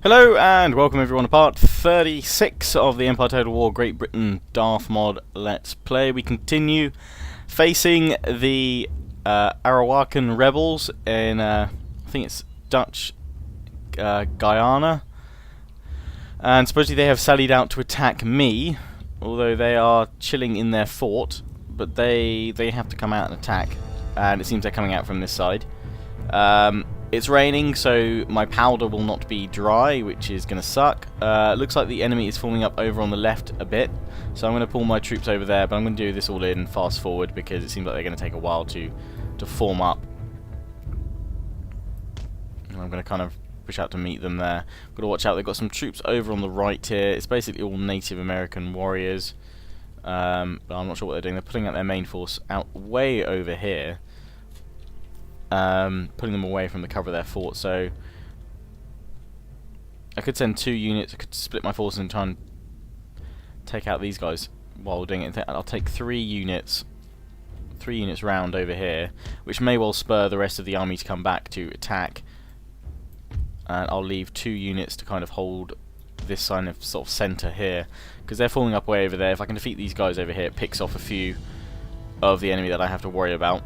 Hello and welcome everyone to part 36 of the Empire Total War Great Britain Darthmod Let's Play. We continue facing the Arawakan rebels in, I think it's Dutch Guyana. And supposedly they have sallied out to attack me, although they are chilling in their fort. But they have to come out and attack, and it seems they're coming out from this side. It's raining, so my powder will not be dry, which is going to suck. Looks like the enemy is forming up over on the left a bit, so I'm going to pull my troops over there, but I'm going to do this all in fast forward because it seems like they're going to take a while to form up. And I'm going to kind of push out to meet them there. Got to watch out, they've got some troops over on the right here. It's basically all Native American warriors, but I'm not sure what they're doing. They're putting out their main force out way over here. Putting them away from the cover of their fort, so I could send 2 units, I could split my forces and try and take out these guys while doing it. I'll take 3 units round over here, which may well spur the rest of the army to come back to attack, and I'll leave 2 units to kind of hold this sort of centre here, because they're falling up way over there. If I can defeat these guys over here, it picks off a few of the enemy that I have to worry about.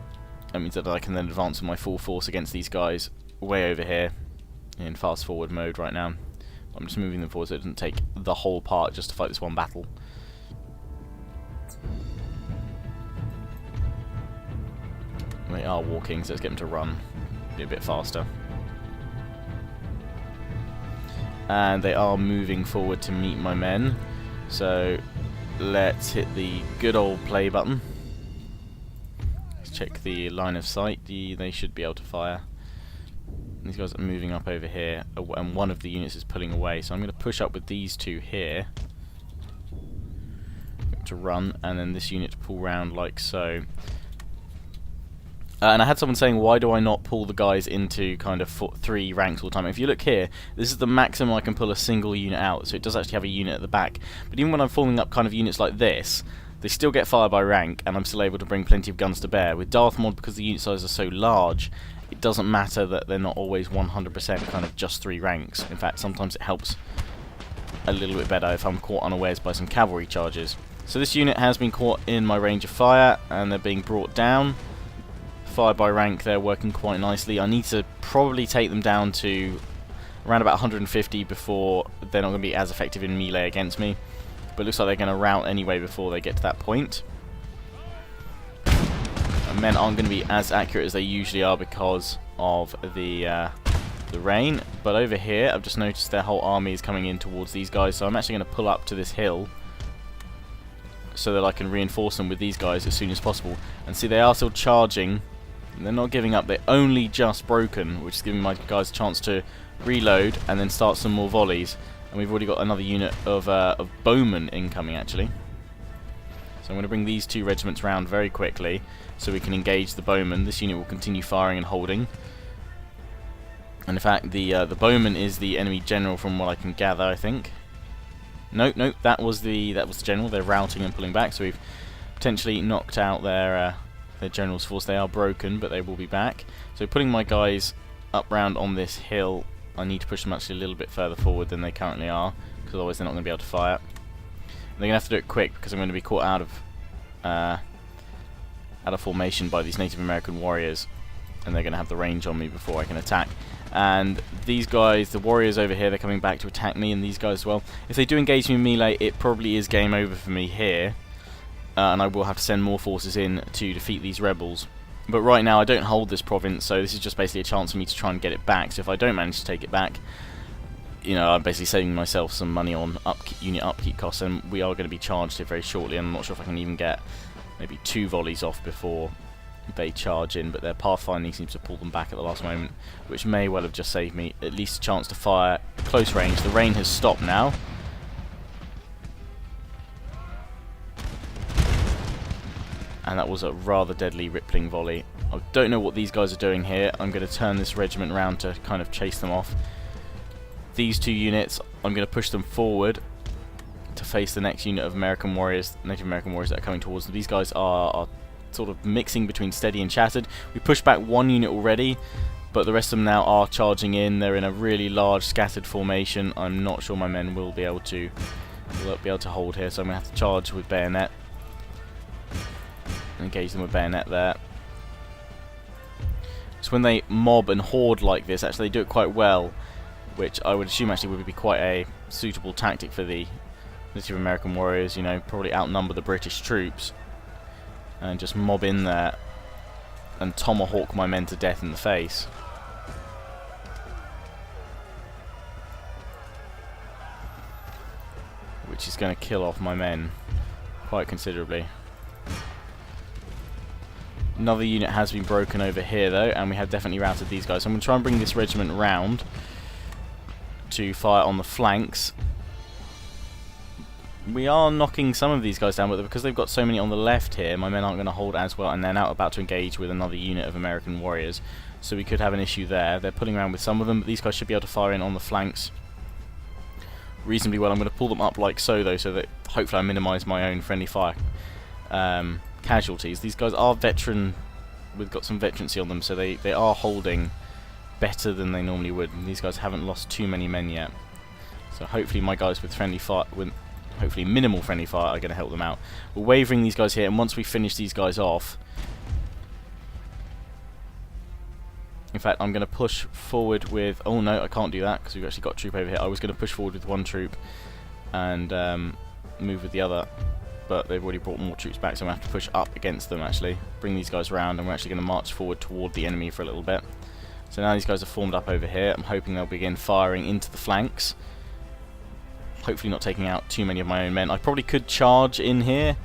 That means that I can then advance with my full force against these guys way over here in fast forward mode right now. I'm just moving them forward so it doesn't take the whole part just to fight this one battle. They are walking, so let's get them to run. Be a bit faster. And they are moving forward to meet my men. So let's hit the good old play button. Check the line of sight. They should be able to fire. These guys are moving up over here, and one of the units is pulling away, so I'm going to push up with these 2 here to run, and then this unit to pull round like so. And I had someone saying, why do I not pull the guys into kind of 3 ranks all the time? If you look here, this is the maximum I can pull a single unit out, so it does actually have a unit at the back. But even when I'm forming up kind of units like this, they still get fire by rank, and I'm still able to bring plenty of guns to bear. With Darthmod, because the unit sizes are so large, it doesn't matter that they're not always 100% kind of just 3 ranks. In fact, sometimes it helps a little bit better if I'm caught unawares by some cavalry charges. So this unit has been caught in my range of fire, and they're being brought down. Fire by rank, they're working quite nicely. I need to probably take them down to around about 150 before they're not going to be as effective in melee against me. But it looks like they're going to rout anyway before they get to that point. And men aren't going to be as accurate as they usually are because of the rain. But over here, I've just noticed their whole army is coming in towards these guys, so I'm actually going to pull up to this hill so that I can reinforce them with these guys as soon as possible. And see, they are still charging. They're not giving up. They're only just broken, which is giving my guys a chance to reload and then start some more volleys. And we've already got another unit of bowmen incoming, actually. So I'm going to bring these 2 regiments round very quickly so we can engage the bowmen. This unit will continue firing and holding. And in fact, the bowman is the enemy general from what I can gather, I think. No, that was the general. They're routing and pulling back, so we've potentially knocked out their general's force. They are broken, but they will be back. So putting my guys up round on this hill, I need to push them actually a little bit further forward than they currently are, because otherwise they're not going to be able to fire. And they're going to have to do it quick, because I'm going to be caught out of formation by these Native American warriors, and they're going to have the range on me before I can attack. And these guys, the warriors over here, they're coming back to attack me, and these guys as well. If they do engage me in melee, it probably is game over for me here, and I will have to send more forces in to defeat these rebels. But right now I don't hold this province, so this is just basically a chance for me to try and get it back. So if I don't manage to take it back, you know, I'm basically saving myself some money on unit upkeep costs, and we are going to be charged here very shortly, and I'm not sure if I can even get maybe 2 volleys off before they charge in, but their pathfinding seems to pull them back at the last moment, which may well have just saved me at least a chance to fire close range. The rain has stopped now. And that was a rather deadly rippling volley. I don't know what these guys are doing here. I'm going to turn this regiment round to kind of chase them off. These 2 units, I'm going to push them forward to face the next unit of American warriors, Native American warriors that are coming towards them. These guys are sort of mixing between steady and shattered. We pushed back 1 unit already, But the rest of them now are charging in. They're in a really large scattered formation. I'm not sure my men will be able to hold here, so I'm going to have to charge with bayonet. Engage them with bayonet there. So when they mob and horde like this, actually they do it quite well, which I would assume actually would be quite a suitable tactic for the Native American warriors. You know, probably outnumber the British troops and just mob in there and tomahawk my men to death in the face. Which is going to kill off my men quite considerably. Another unit has been broken over here though, and we have definitely routed these guys. So I'm going to try and bring this regiment round to fire on the flanks. We are knocking some of these guys down, but because they've got so many on the left here, my men aren't going to hold as well, and they're now about to engage with another unit of American warriors. So we could have an issue there. They're pulling around with some of them, but these guys should be able to fire in on the flanks reasonably well. I'm going to pull them up like so though, so that hopefully I minimise my own friendly fire casualties. These guys are veteran, we've got some veterancy on them, so they are holding better than they normally would, and these guys haven't lost too many men yet. So hopefully my guys with friendly fire, with hopefully minimal friendly fire, are going to help them out. We're wavering these guys here, and once we finish these guys off, in fact I'm going to push forward with, oh no, I can't do that because we've actually got a troop over here. I was going to push forward with one troop and move with the other, but they've already brought more troops back, so I'm going to have to push up against them actually, bring these guys around, and we're actually going to march forward toward the enemy for a little bit. So now these guys are formed up over here. I'm hoping they'll begin firing into the flanks, hopefully not taking out too many of my own men. I probably could charge in here,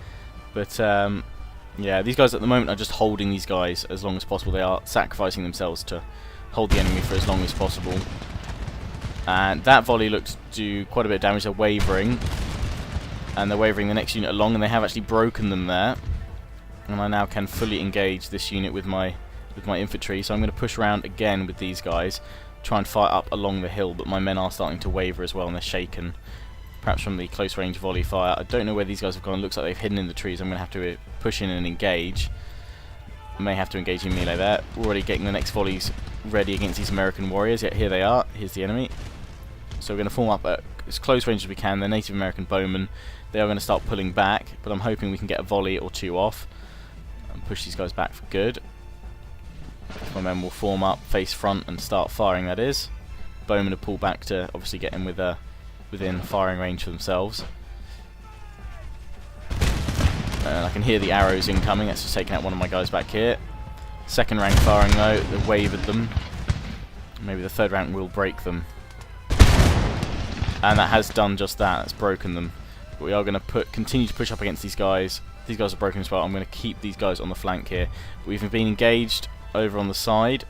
but yeah, these guys at the moment are just holding these guys as long as possible. They are sacrificing themselves to hold the enemy for as long as possible. And that volley looked to do quite a bit of damage. They're wavering, and they're wavering the next unit along, and they have actually broken them there. And I now can fully engage this unit with my infantry. So I'm going to push around again with these guys, try and fire up along the hill, but my men are starting to waver as well, and they're shaken. Perhaps from the close range volley fire. I don't know where these guys have gone. It looks like they've hidden in the trees. I'm going to have to push in and engage. I may have to engage in melee there. We're already getting the next volleys ready against these American warriors. Yet here they are. Here's the enemy. So we're going to form up at as close range as we can. They're Native American bowmen. They are going to start pulling back, but I'm hoping we can get a volley or two off and push these guys back for good. My men will form up, face front, and start firing, that is. Bowmen will pull back to obviously get in within firing range for themselves. And I can hear the arrows incoming. That's just taking out one of my guys back here. Second rank firing though, they've wavered them. Maybe the third rank will break them. And that has done just that, that's broken them. But we are going to continue to push up against these guys. These guys are broken as well. I'm going to keep these guys on the flank here. We've been engaged over on the side.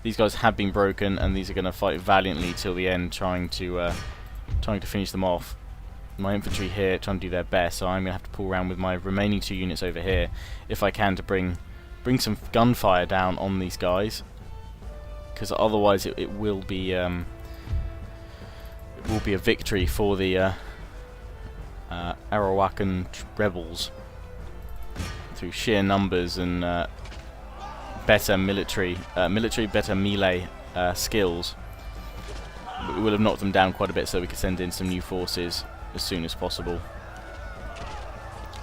These guys have been broken, and these are going to fight valiantly till the end, trying to finish them off. My infantry here trying to do their best, so I'm going to have to pull around with my remaining two units over here, if I can, to bring some gunfire down on these guys, because otherwise it will be a victory for the Arawakan rebels through sheer numbers and better better melee skills. But we will have knocked them down quite a bit, so we could send in some new forces as soon as possible.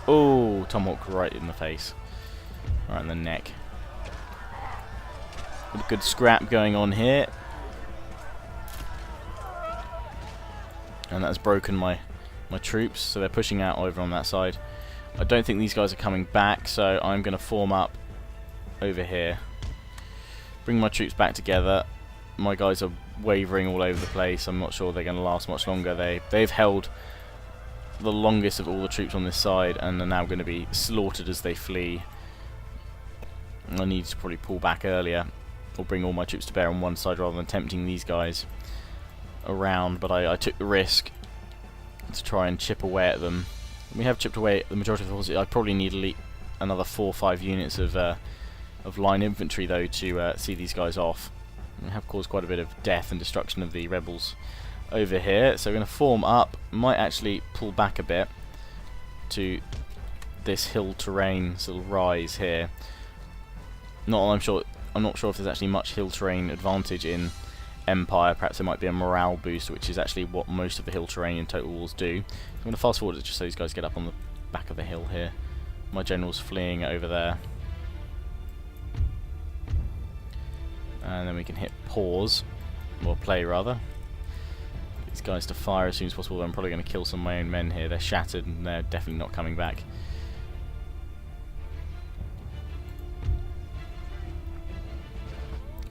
Oh, tomahawk right in the face, right in the neck. Got a good scrap going on here, and that's broken my troops, so they're pushing out over on that side. I don't think these guys are coming back, so I'm going to form up over here, bring my troops back together. My guys are wavering all over the place. I'm not sure they're going to last much longer. They've held the longest of all the troops on this side, and are now going to be slaughtered as they flee. I need to probably pull back earlier, or bring all my troops to bear on one side rather than tempting these guys around, but I took the risk to try and chip away at them. We have chipped away at the majority of the forces. I probably need another 4 or 5 units of line infantry though to see these guys off. We have caused quite a bit of death and destruction of the rebels over here, so we're going to form up. Might actually pull back a bit to this hill terrain, this little rise here. Not that I'm sure I'm not sure if there's actually much hill terrain advantage in Empire. Perhaps there might be a morale boost, which is actually what most of the hill terrain in Total Wars do. I'm going to fast forward it just so these guys get up on the back of the hill here. My general's fleeing over there. And then we can hit pause, or play rather. These guys to fire as soon as possible. I'm probably going to kill some of my own men here. They're shattered and they're definitely not coming back.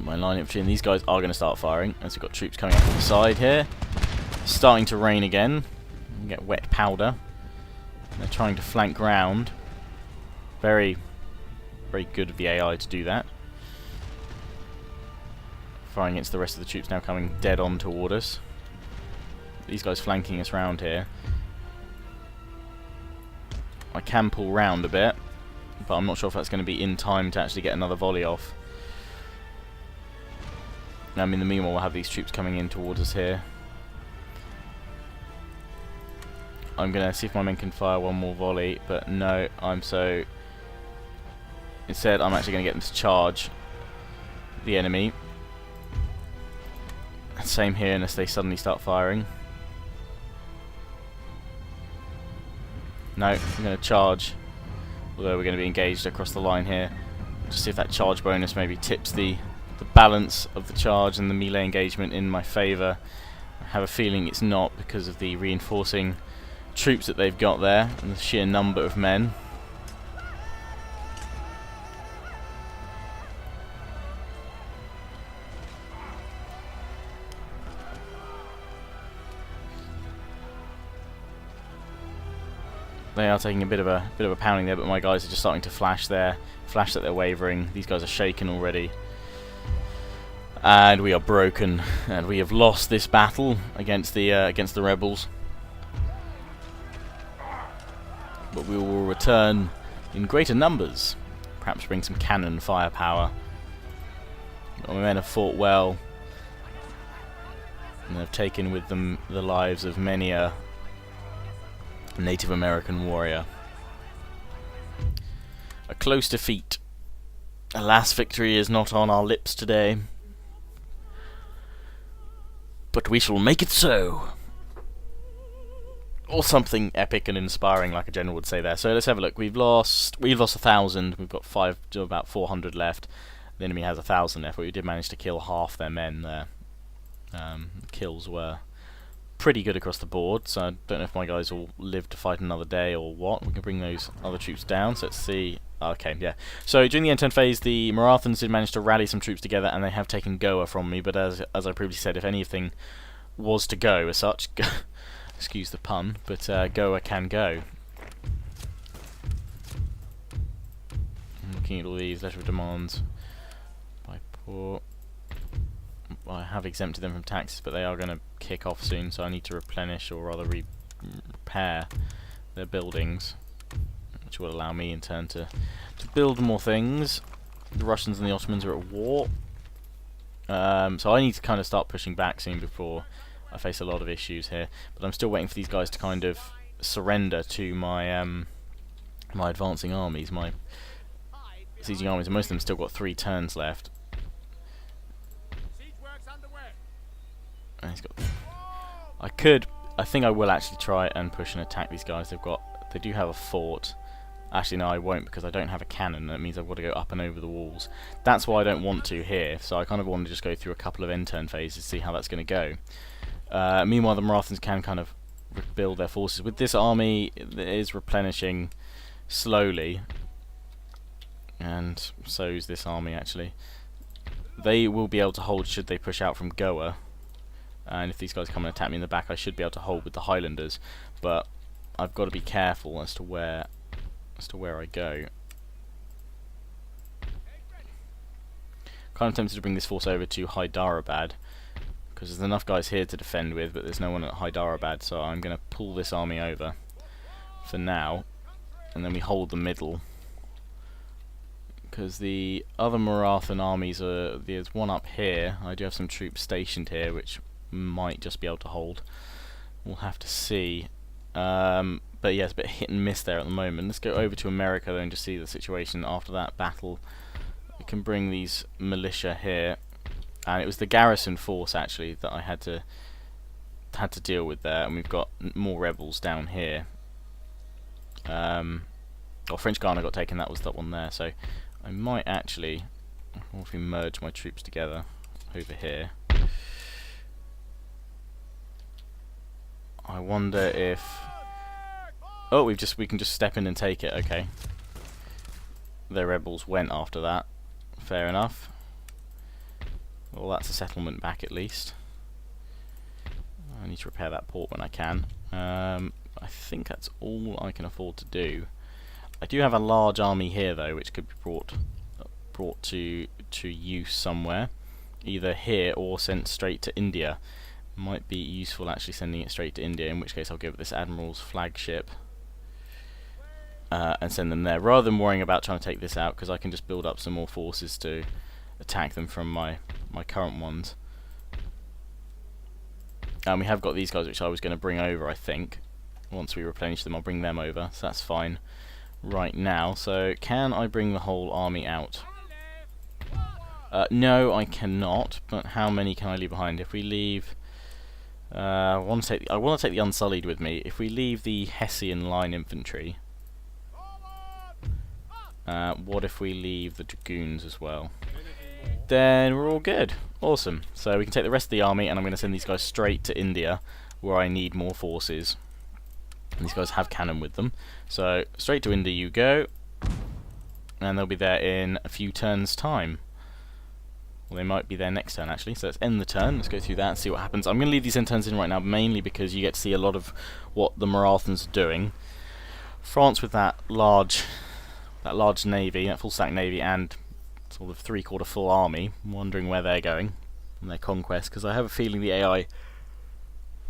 My line infantry, and these guys are going to start firing as we've got troops coming up on the side here. Starting to rain again. You get wet powder. They're trying to flank round. Very, very good of the AI to do that. Firing against the rest of the troops now coming dead on toward us. These guys flanking us round here. I can pull round a bit, but I'm not sure if that's going to be in time to actually get another volley off. In the meanwhile, we'll have these troops coming in towards us here. I'm going to see if my men can fire one more volley, but no, instead, I'm actually going to get them to charge the enemy. Same here, unless they suddenly start firing. No, I'm going to charge, although we're going to be engaged across the line here. Just see if that charge bonus maybe tips the balance of the charge and the melee engagement in my favour. I have a feeling it's not, because of the reinforcing troops that they've got there and the sheer number of men. They are taking a bit of a pounding there, but my guys are just starting to flash there. Flash that they're wavering. These guys are shaken already. And we are broken, and we have lost this battle against the rebels. But we will return in greater numbers. Perhaps bring some cannon firepower. My men have fought well, and have taken with them the lives of many a Native American warrior. A close defeat. Alas, victory is not on our lips today. But we shall make it so. Or something epic and inspiring, like a general would say there. So let's have a look. We've lost 1,000. We've got about 400 left. The enemy has 1,000 left, but we did manage to kill half their men there. Kills were pretty good across the board, so I don't know if my guys will live to fight another day or what. We can bring those other troops down, so let's see. Okay, yeah. So during the end turn phase, the Marathons did manage to rally some troops together, and they have taken Goa from me, but as I previously said, if anything was to go as such, excuse the pun, but Goa can go. I'm looking at all these letter of demands by port. I have exempted them from taxes, but they are going to kick off soon, so I need to replenish, or rather repair their buildings, which will allow me in turn to build more things. The Russians and the Ottomans are at war, so I need to kind of start pushing back soon before I face a lot of issues here. But I'm still waiting for these guys to kind of surrender to my my advancing armies, my sieging armies, and most of them still got 3 turns left. He's got. I think I will actually try and push and attack these guys. They do have a fort. Actually, no, I won't, because I don't have a cannon. That means I've got to go up and over the walls. That's why I don't want to here. So I kind of want to just go through a couple of end turn phases to see how that's going to go. Meanwhile, the Marathons can kind of rebuild their forces. With this army, it is replenishing slowly, and so is this army actually. They will be able to hold should they push out from Goa. And if these guys come and attack me in the back, I should be able to hold with the Highlanders, but I've got to be careful as to where I go. Kind of tempted to bring this force over to Hyderabad, because there's enough guys here to defend with, but there's no one at Hyderabad, so I'm going to pull this army over for now, and then we hold the middle. Because the other Marathan armies there's one up here. I do have some troops stationed here, which might just be able to hold. We'll have to see. But yeah, it's a bit hit and miss there at the moment. Let's go over to America though and just see the situation after that battle. we can bring these militia here, and it was the garrison force actually that I had to deal with there, and we've got more rebels down here. French Guyana got taken, that was that one there, so I might actually, if we merge my troops together over here, I wonder if, oh, we can just step in and take it, okay. Their rebels went after that, fair enough. Well, that's a settlement back at least. I need to repair that port when I can. I think that's all I can afford to do. I do have a large army here though, which could be brought to use somewhere, either here or sent straight to India. Might be useful actually sending it straight to India, in which case I'll give it this Admiral's flagship and send them there, rather than worrying about trying to take this out, because I can just build up some more forces to attack them from my current ones. And we have got these guys which I was going to bring over, I think. Once we replenish them I'll bring them over, so that's fine right now. So can I bring the whole army out? No, I cannot, but how many can I leave behind? If we leave... I want to take the Unsullied with me. If we leave the Hessian line infantry... what if we leave the Dragoons as well? Then we're all good. Awesome. So we can take the rest of the army, and I'm going to send these guys straight to India, where I need more forces. And these guys have cannon with them. So straight to India you go, and they'll be there in a few turns' time. Well, they might be there next turn actually. So let's end the turn. Let's go through that and see what happens. I'm going to leave these end turns in right now, mainly because you get to see a lot of what the Marathans are doing. France with that large navy, that full stack navy, and sort of three-quarter full army. I'm wondering where they're going on their conquest, because I have a feeling the AI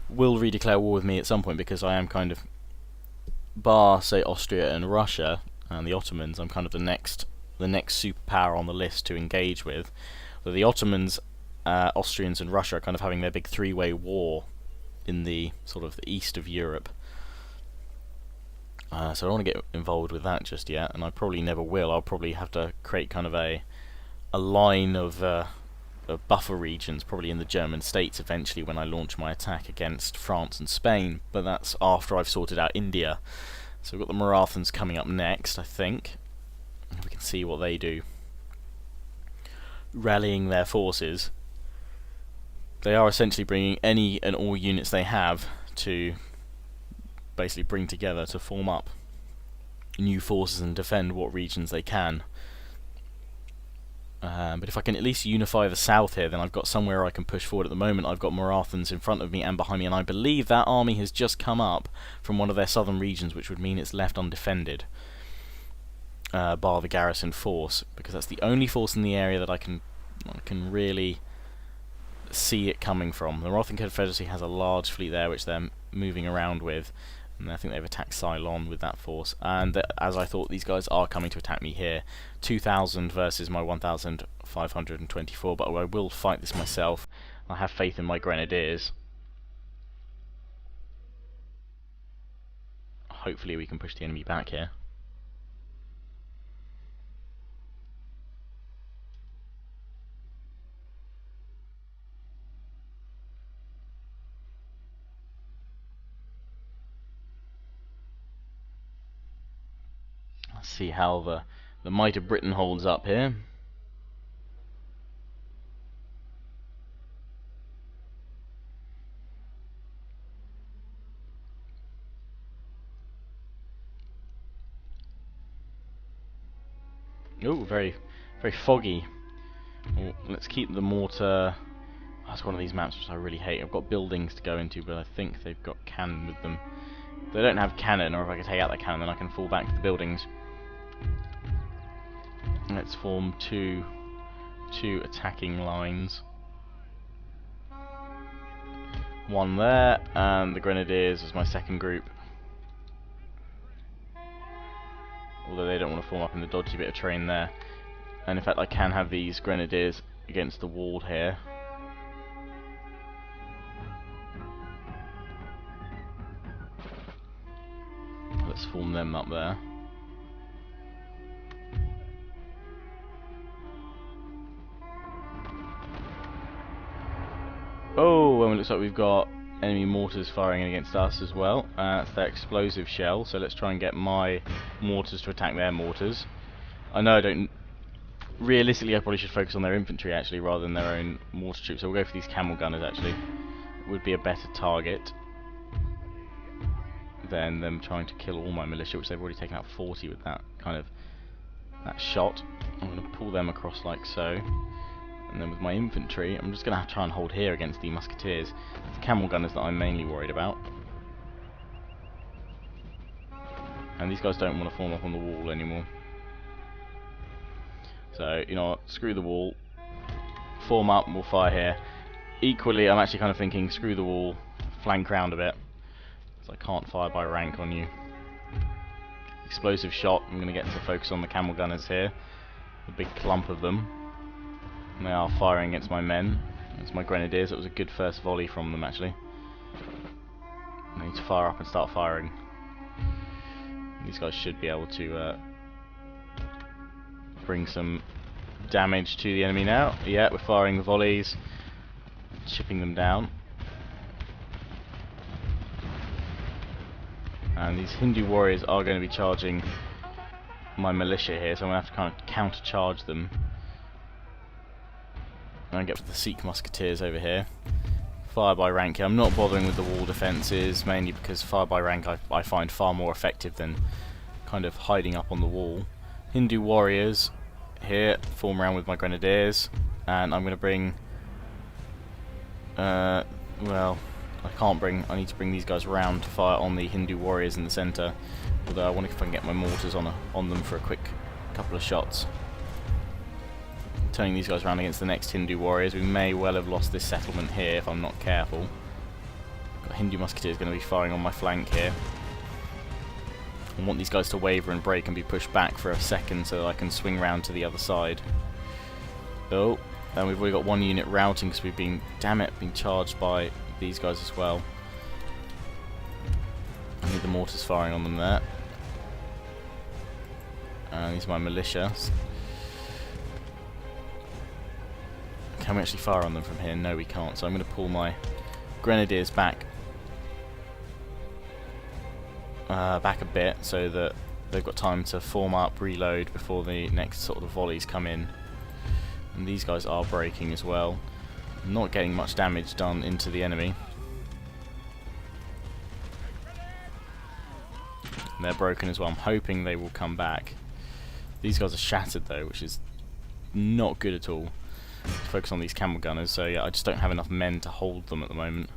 will redeclare war with me at some point, because I am kind of, bar say Austria and Russia and the Ottomans, I'm kind of the next superpower on the list to engage with. So the Ottomans, Austrians and Russia are kind of having their big three-way war in the sort of the east of Europe. So I don't want to get involved with that just yet, and I probably never will. I'll probably have to create kind of a line of buffer regions, probably in the German states eventually when I launch my attack against France and Spain, but that's after I've sorted out India. So we've got the Marathans coming up next, I think. We can see what they do. Rallying their forces. They are essentially bringing any and all units they have to basically bring together to form up new forces and defend what regions they can. But if I can at least unify the south here, then I've got somewhere I can push forward. At the moment I've got Marathans in front of me and behind me, and I believe that army has just come up from one of their southern regions, which would mean it's left undefended, bar the garrison force, because that's the only force in the area that I can really see it coming from. The Moroccan Confederacy has a large fleet there which they're moving around with, and I think they've attacked Ceylon with that force, and as I thought, these guys are coming to attack me here. 2,000 versus my 1,524, but I will fight this myself. I have faith in my grenadiers. Hopefully we can push the enemy back here. Let's see how the might of Britain holds up here. Oh, very foggy. Well, let's keep the mortar. That's one of these maps which I really hate. I've got buildings to go into, but I think they've got cannon with them. If they don't have cannon, or if I can take out that cannon, then I can fall back to the buildings. Let's form two attacking lines. One there, and the Grenadiers as my second group. Although they don't want to form up in the dodgy bit of terrain there. And in fact I can have these Grenadiers against the wall here. Let's form them up there. overwhelming. It looks like we've got enemy mortars firing against us as well. It's their explosive shell, so let's try and get my mortars to attack their mortars. I know I don't... Realistically, I probably should focus on their infantry, actually, rather than their own mortar troops. So we'll go for these camel gunners, actually. Would be a better target than them trying to kill all my militia, which they've already taken out 40 with that kind of... that shot. I'm going to pull them across like so. And then with my infantry, I'm just going to have to try and hold here against the musketeers. It's the camel gunners that I'm mainly worried about. And these guys don't want to form up on the wall anymore. So, you know what, screw the wall. Form up and we'll fire here. Equally, I'm actually kind of thinking, screw the wall, flank round a bit. So I can't fire by rank on you. Explosive shot, I'm going to get to focus on the camel gunners here. A big clump of them. And they are firing against my men. It's my grenadiers. It was a good first volley from them, actually. I need to fire up and start firing. These guys should be able to bring some damage to the enemy now. Yeah, we're firing the volleys, chipping them down. And these Hindu warriors are going to be charging my militia here, so I'm going to have to kind of counter-charge them. And get the Sikh musketeers over here. Fire by rank here. I'm not bothering with the wall defences, mainly because fire by rank I find far more effective than kind of hiding up on the wall. Hindu warriors here, form around with my grenadiers, and I'm going to bring... well, I need to bring these guys around to fire on the Hindu warriors in the centre, although I wonder if I can get my mortars on them for a quick couple of shots. Turning these guys around against the next Hindu warriors. We may well have lost this settlement here if I'm not careful. Got Hindu musketeers going to be firing on my flank here. I want these guys to waver and break and be pushed back for a second so that I can swing round to the other side. Oh, and we've already got one unit routing because we've been, damn it, being charged by these guys as well. I need the mortars firing on them there. And these are my militia. Can we actually fire on them from here? No, we can't. So I'm going to pull my grenadiers back a bit so that they've got time to form up, reload before the next sort of volleys come in. And these guys are breaking as well. Not getting much damage done into the enemy. And they're broken as well. I'm hoping they will come back. These guys are shattered though, which is not good at all. Focus on these camel gunners, so yeah, I just don't have enough men to hold them at the moment.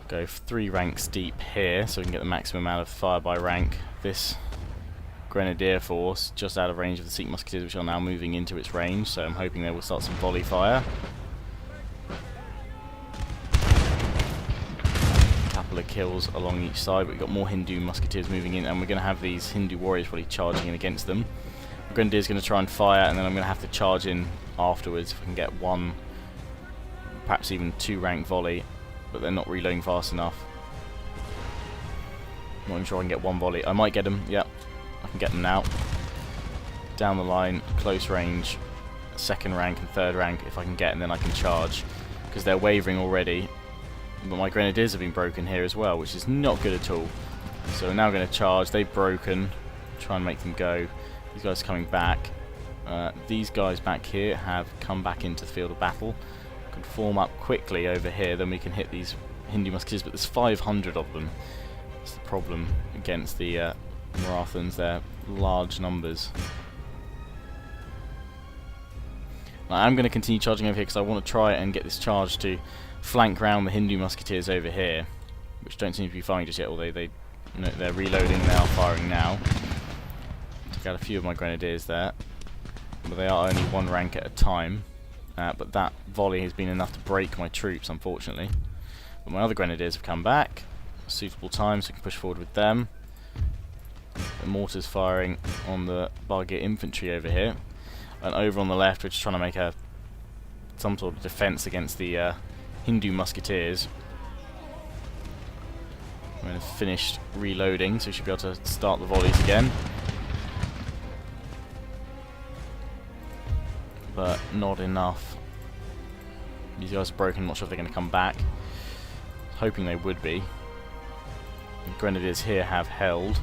Go 3 ranks deep here so we can get the maximum amount of fire by rank. This grenadier force just out of range of the Sikh musketeers, which are now moving into its range, so I'm hoping they will start some volley fire. A couple of kills along each side, but we've got more Hindu musketeers moving in, and we're going to have these Hindu warriors probably charging in against them. Grenadier's going to try and fire, and then I'm going to have to charge in afterwards if I can get 1, perhaps even 2 rank volley, but they're not reloading fast enough. I'm not even sure I can get 1 volley. I might get them, yep, I can get them now. Down the line, close range, 2nd rank and 3rd rank if I can get, and then I can charge, because they're wavering already. But my grenadiers have been broken here as well, which is not good at all. So we're now going to charge. They've broken, try and make them go. These guys are coming back. These guys back here have come back into the field of battle. Can form up quickly over here, then we can hit these Hindu musketeers, but there's 500 of them. That's the problem against the Marathans, they're large numbers. Now, I'm going to continue charging over here because I want to try and get this charge to flank round the Hindu musketeers over here, which don't seem to be firing just yet, although they're reloading, they are firing now. Took out a few of my grenadiers there, but they are only 1 rank at a time. But that volley has been enough to break my troops, unfortunately. But my other grenadiers have come back. Suitable time, so we can push forward with them. The mortars firing on the Bargir infantry over here. And over on the left, we're just trying to make some sort of defense against the Hindu musketeers. I'm going to finish reloading, so we should be able to start the volleys again. But not enough These guys are broken, I'm not sure if they're going to come back. Hoping they would be. The Grenadiers here have held.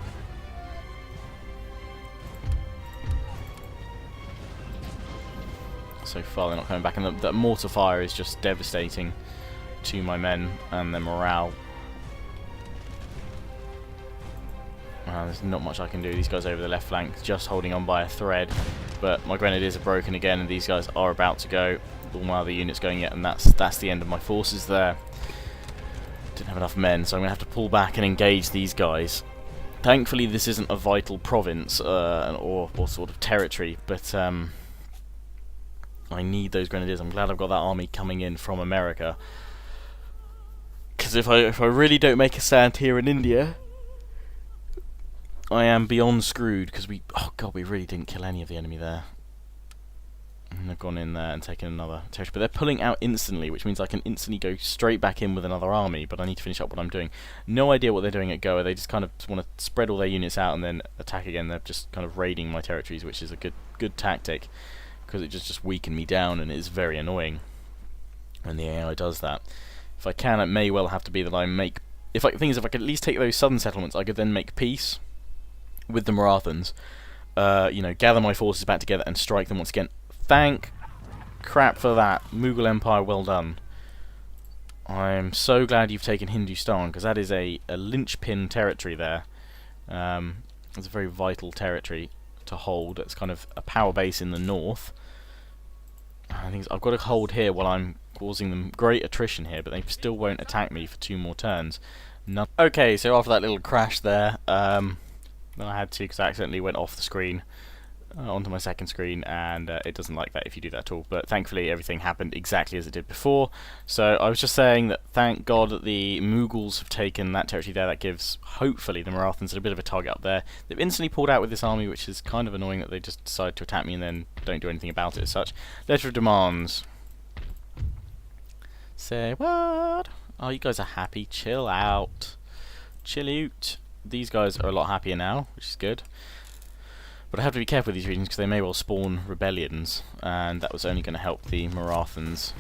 So far they're not coming back, and the mortar fire is just devastating to my men and their morale. There's not much I can do. These guys over the left flank just holding on by a thread, but my Grenadiers are broken again, and these guys are about to go. All my other units going yet, and that's the end of my forces there. Didn't have enough men, so I'm going to have to pull back and engage these guys. Thankfully this isn't a vital province or sort of territory, but I need those Grenadiers. I'm glad I've got that army coming in from America, because if I really don't make a stand here in India, I am beyond screwed, because we really didn't kill any of the enemy there. And they've gone in there and taken another territory, but they're pulling out instantly, which means I can instantly go straight back in with another army, but I need to finish up what I'm doing. No idea what they're doing at Goa. They just kind of want to spread all their units out and then attack again. They're just kind of raiding my territories, which is a good tactic, because it just weakened me down, and it is very annoying when the AI does that. If I can, it may well have to be that I make... if I could at least take those southern settlements, I could then make peace with the Marathans, gather my forces back together and strike them once again. Thank crap for that. Mughal Empire, well done. I'm so glad you've taken Hindustan, because that is a linchpin territory there. It's a very vital territory to hold. It's kind of a power base in the north. I think I've got to hold here while I'm causing them great attrition here, but they still won't attack me for 2 more turns. Okay, so after that little crash there, then I had to, because I accidentally went off the screen onto my second screen, and it doesn't like that if you do that at all, but thankfully everything happened exactly as it did before. So I was just saying that thank God that the Mughals have taken that territory there. That gives, hopefully, the Marathans a bit of a target up there. They've instantly pulled out with this army, which is kind of annoying that they just decide to attack me and then don't do anything about it as such. Letter of demands. Say what? Oh, you guys are happy. Chill out. Chill out. These guys are a lot happier now, which is good. But I have to be careful with these regions, because they may well spawn rebellions, and that was only going to help the Marathans.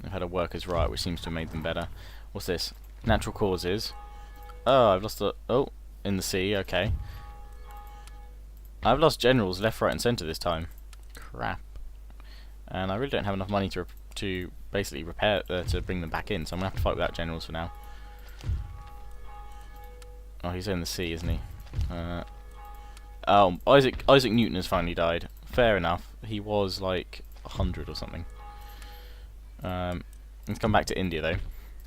They've had a workers' riot, which seems to have made them better. What's this? Natural causes. Oh, I've lost a... oh, in the sea, okay. I've lost generals left, right and centre this time. Crap. And I really don't have enough money to basically repair, to bring them back in, so I'm going to have to fight without generals for now. Oh, he's in the sea, isn't he? Oh, Isaac Newton has finally died. Fair enough. He was like 100 or something. Let's come back to India though,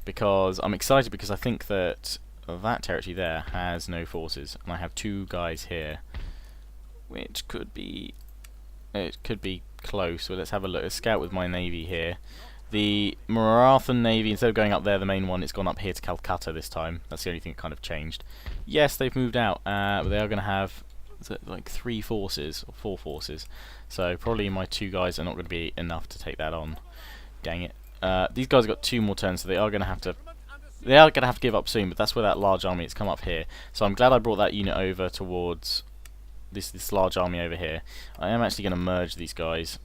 because I'm excited, because I think that territory there has no forces, and I have 2 guys here, which could be close. So let's have a look. Let's scout with my navy here. The Marathan Navy, instead of going up there, the main one, it's gone up here to Calcutta this time. That's the only thing that kind of changed. Yes, they've moved out, but they are going to have like 3 forces, or 4 forces. So probably my 2 guys are not going to be enough to take that on. Dang it. These guys have got 2 more turns, so they are going to have to give up soon, but that's where that large army has come up here. So I'm glad I brought that unit over towards this large army over here. I am actually going to merge these guys.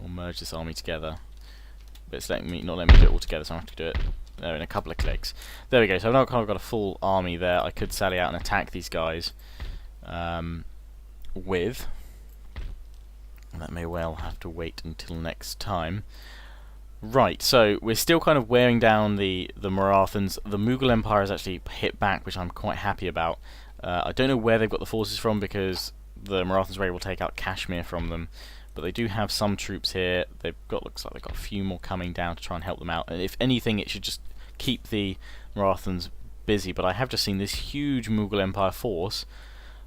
Or merge this army together, but it's not letting me do it all together, so I have to do it in a couple of clicks. There we go. So I've now kind of got a full army there. I could sally out and attack these guys with. And that may well have to wait until next time. Right, so we're still kind of wearing down the Marathans. The Mughal Empire has actually hit back, which I'm quite happy about. I don't know where they've got the forces from, because the Marathans were able to take out Kashmir from them. But they do have some troops here. Looks like they've got a few more coming down to try and help them out. And if anything, it should just keep the Marathans busy. But I have just seen this huge Mughal Empire force,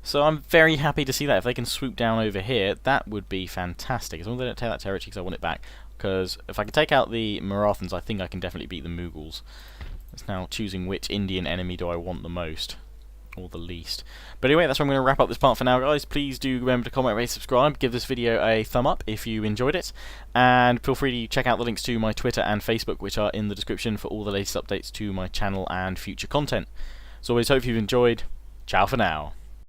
so I'm very happy to see that. If they can swoop down over here, that would be fantastic. As long as they don't take that territory, because I want it back. Because if I can take out the Marathans, I think I can definitely beat the Mughals. It's now choosing which Indian enemy do I want the most, or the least. But anyway, that's where I'm going to wrap up this part for now, guys. Please do remember to comment, rate, subscribe, give this video a thumb up if you enjoyed it, and feel free to check out the links to my Twitter and Facebook, which are in the description, for all the latest updates to my channel and future content. As always, hope you've enjoyed. Ciao for now.